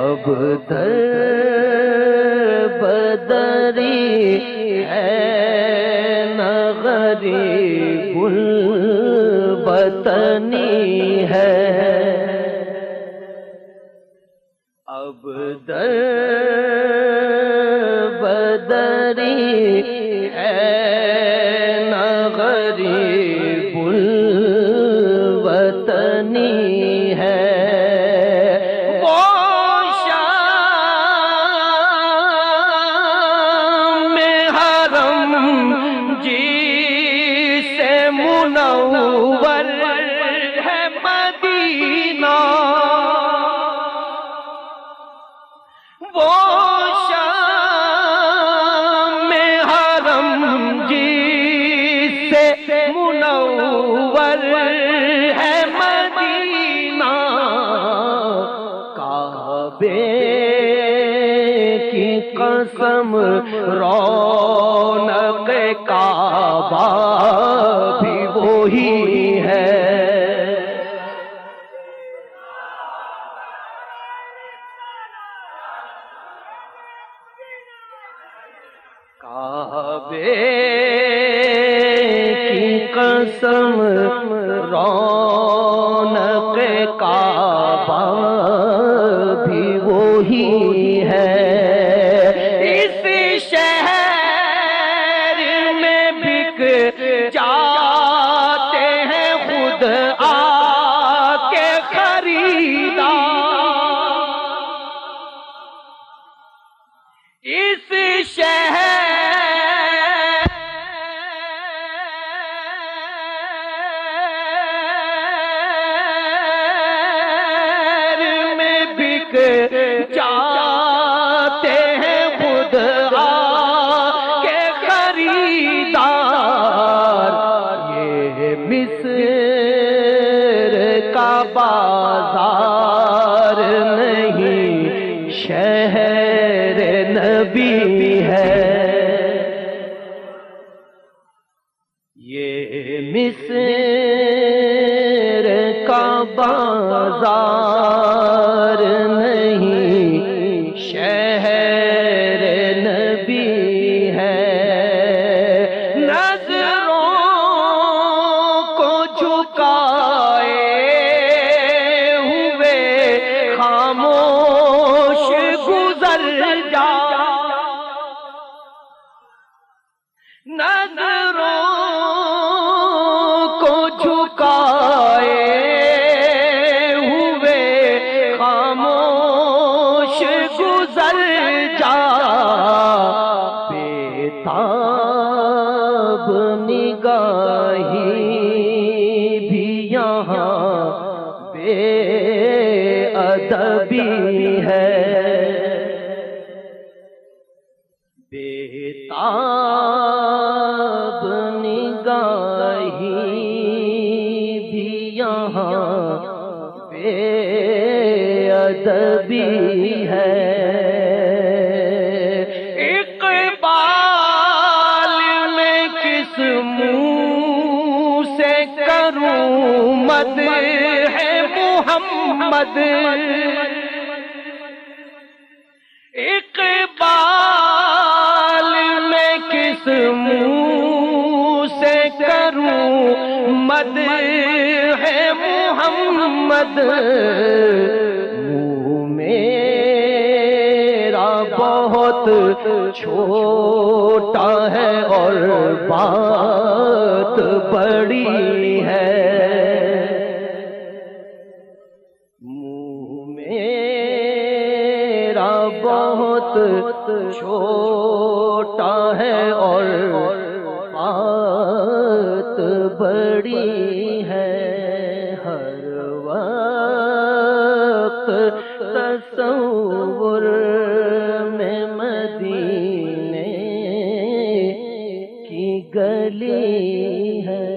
اب در بدری ہے نہ غریب الوطنی ہے، اب در بدری ہے نہ غریب الوطنی ہے، منور ہے مدینہ، وہ شام حرم جس سے منور ہے مدینہ، کعبے کی قسم رونق کعبہ بھی وہی ہے، کعبے کی قسم رونق کعبہ بھی وہی ہے، اس شہر میں بک جاتے ہیں خود آ کے خریدار، اس شہر میں بک جاتے ہیں خود آ کے خریدار، یہ مصر کا بازار نہیں شہر نبی ہے، یہ مصر کا بازار نہیں شہر نبی ہے، نظروں کو جھکائے ہوئے خاموش گزر جا، نظروں کو جھکائے ہوئے خاموش گزر جا، بےتاب نگاہی بھی یہاں بے ادبی ہے، بےتاب نگاہی بھی یہاں بے ادبی ہے، اقبال میں کس منہ سے کروں مدح محمد، اقبال میں کس منہ سے کروں مدح محمد، منہ میرا بہت چھوٹا ہے اور بات بڑی ہے، منہ میرا بہت چھوٹا ہے اور بات بڑی ہے، ہر وقت تصور میں مدینے کی گلی ہے۔